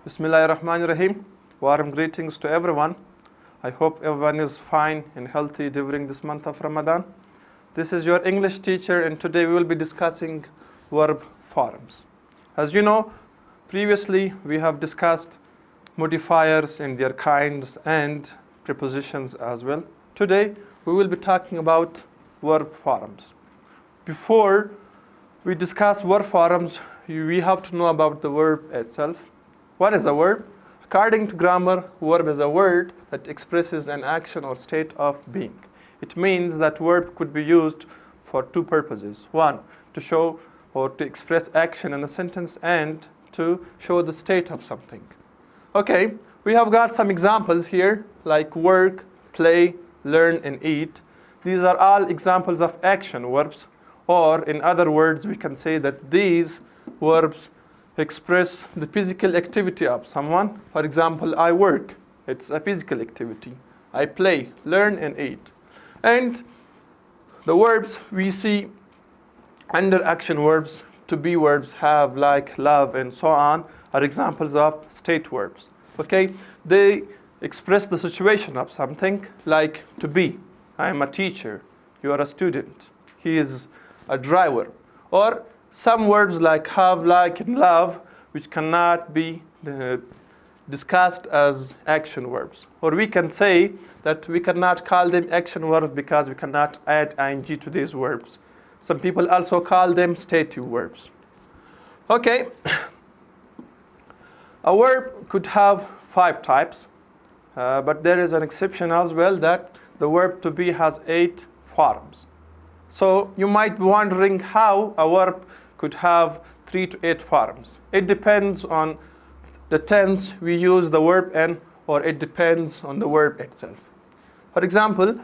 Bismillahirrahmanirrahim. Warm greetings to everyone. I hope everyone is fine and healthy during this month of Ramadan. This is your English teacher, and today we will be discussing verb forms. As you know, previously we have discussed modifiers and their kinds and prepositions as well. Today we will be talking about verb forms. Before we discuss verb forms, we have to know about the verb itself. What is a verb? According to grammar, verb is a word that expresses an action or state of being. It means that verb could be used for two purposes. One, to show or to express action in a sentence, and to show the state of something. Okay, we have got some examples here like work, play, learn, and eat. These are all examples of action verbs, or in other words, we can say that these verbs express the physical activity of someone. For example, I work. It's a physical activity. I play, learn, and eat. And the verbs we see under action verbs, to be verbs, have, like, love, and so on, are examples of state verbs. Okay? They express the situation of something, like to be. I am a teacher. You are a student. He is a driver. Or some verbs like have, like, and love, which cannot be discussed as action verbs. Or we can say that we cannot call them action verbs because we cannot add ing to these verbs. Some people also call them stative verbs. Okay. A verb could have 5 types, but there is an exception as well, that the verb to be has 8 forms. So you might be wondering how a verb could have 3 to 8 forms. It depends on the tense we use the verb in, or it depends on the verb itself. For example,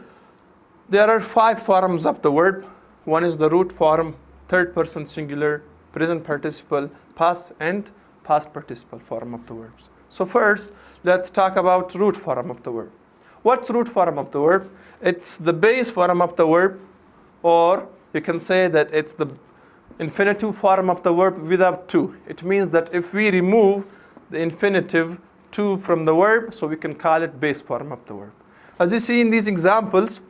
there are 5 forms of the verb. One is the root form, third person singular, present participle, past, and past participle form of the verbs. So first, let's talk about root form of the verb. What's root form of the verb? It's the base form of the verb, or you can say that it's the infinitive form of the verb without to. It means that if we remove the infinitive to from the verb, so we can call it base form of the verb. As you see in these examples,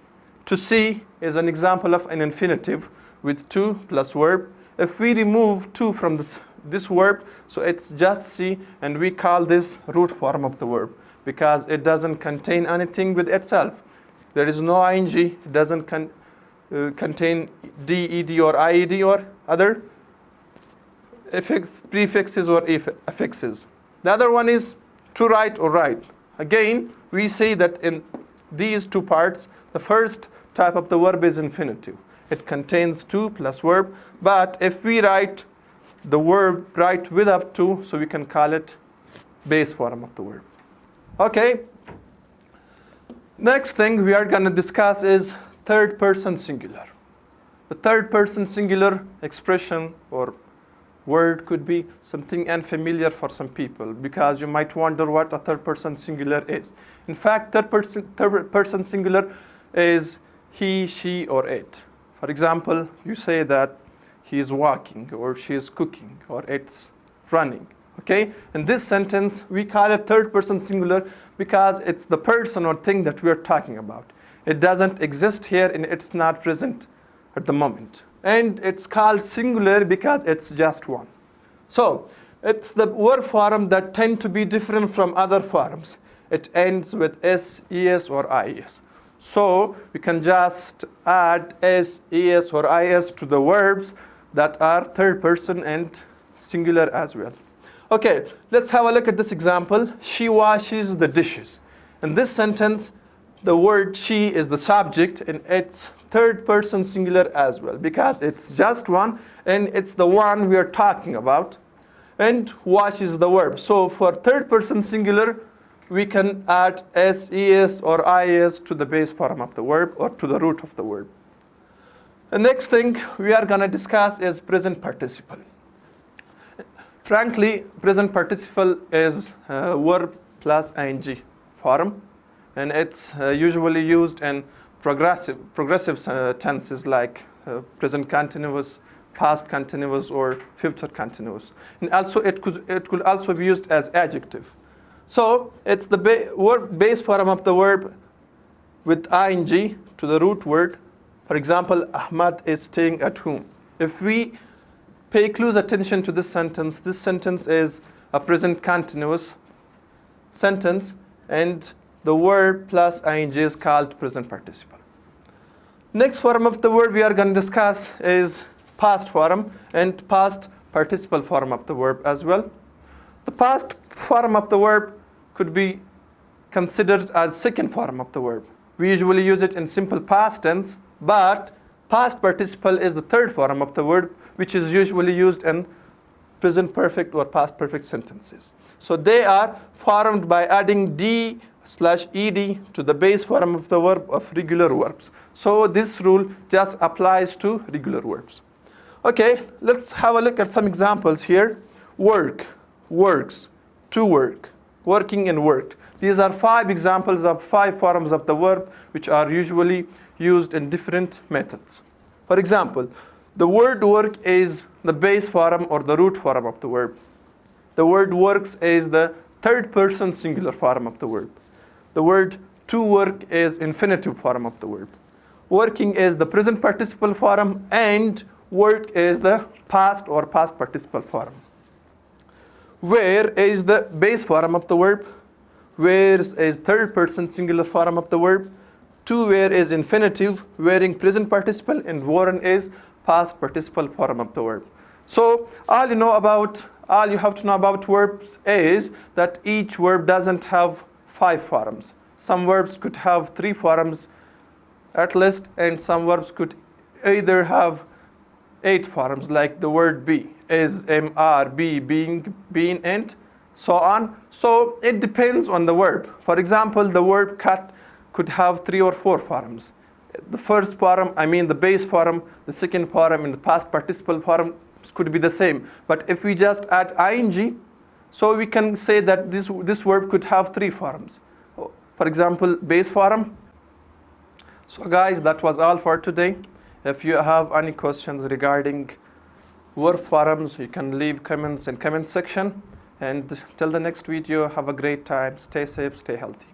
to see is an example of an infinitive with to plus verb. If we remove to from this verb, so it's just see, and we call this root form of the verb because it doesn't contain anything with itself. There is no ing, it doesn't contain d, ed, or ied, or other prefixes or affixes. The other one is to write or write. Again, we say that in these 2 parts, the first type of the verb is infinitive. It contains to plus verb, but if we write the verb write without to, so we can call it base form of the verb. Okay. Next thing we are going to discuss is third person singular. The third person singular expression or word could be something unfamiliar for some people, because you might wonder what a third person singular is. In fact, third person singular is he, she, or it. For example, you say that he is walking, or she is cooking, or it's running. Okay? In this sentence, we call it third person singular because it's the person or thing that we are talking about. It doesn't exist here and it's not present at the moment. And it's called singular because it's just one. So, it's the verb form that tend to be different from other forms. It ends with s, es, or is. So, we can just add s, es, or is to the verbs that are third person and singular as well. Okay, let's have a look at this example. She washes the dishes. In this sentence, the word she is the subject, and it's third person singular as well because it's just one and it's the one we are talking about, and wash is the verb. So for third person singular, we can add s, es, or is to the base form of the verb or to the root of the verb. The next thing we are going to discuss is present participle. Frankly, present participle is verb plus ing form, and it's usually used in progressive tenses like present continuous, past continuous or future continuous. And also it could also be used as adjective. So it's the base form of the verb with ing to the root word. For example, Ahmad is staying at home. If we pay close attention to this sentence is a present continuous sentence, and the verb plus ing is called present participle. Next form of the verb we are going to discuss is past form and past participle form of the verb as well. The past form of the verb could be considered as second form of the verb. We usually use it in simple past tense, but past participle is the third form of the verb, which is usually used in present perfect or past perfect sentences. So they are formed by adding d/ed to the base form of the verb of regular verbs. So this rule just applies to regular verbs. Okay, let's have a look at some examples here. Work, works, to work, working and worked. These are 5 examples of 5 forms of the verb which are usually used in different methods. For example, the word work is the base form or the root form of the verb. The word works is the third person singular form of the verb. The word to work is infinitive form of the verb. Working is the present participle form, and work is the past or past participle form. Where is the base form of the verb. Where is third person singular form of the verb. To wear is infinitive, wearing present participle, and worn is past participle form of the verb. So all you have to know about verbs is that each verb doesn't have 5 forms. Some verbs could have 3 forms at least, and some verbs could either have 8 forms, like the word be is, am, are, be, being, been, and so on. So it depends on the verb. For example, the verb cut could have 3 or 4 forms. The first form, the base form, the second form, and the past participle form could be the same. But if we just add ing, so we can say that this verb could have 3 forms. For example, base form. So guys, that was all for today. If you have any questions regarding verb forms, you can leave comments in comment section. And till the next video, have a great time. Stay safe, stay healthy.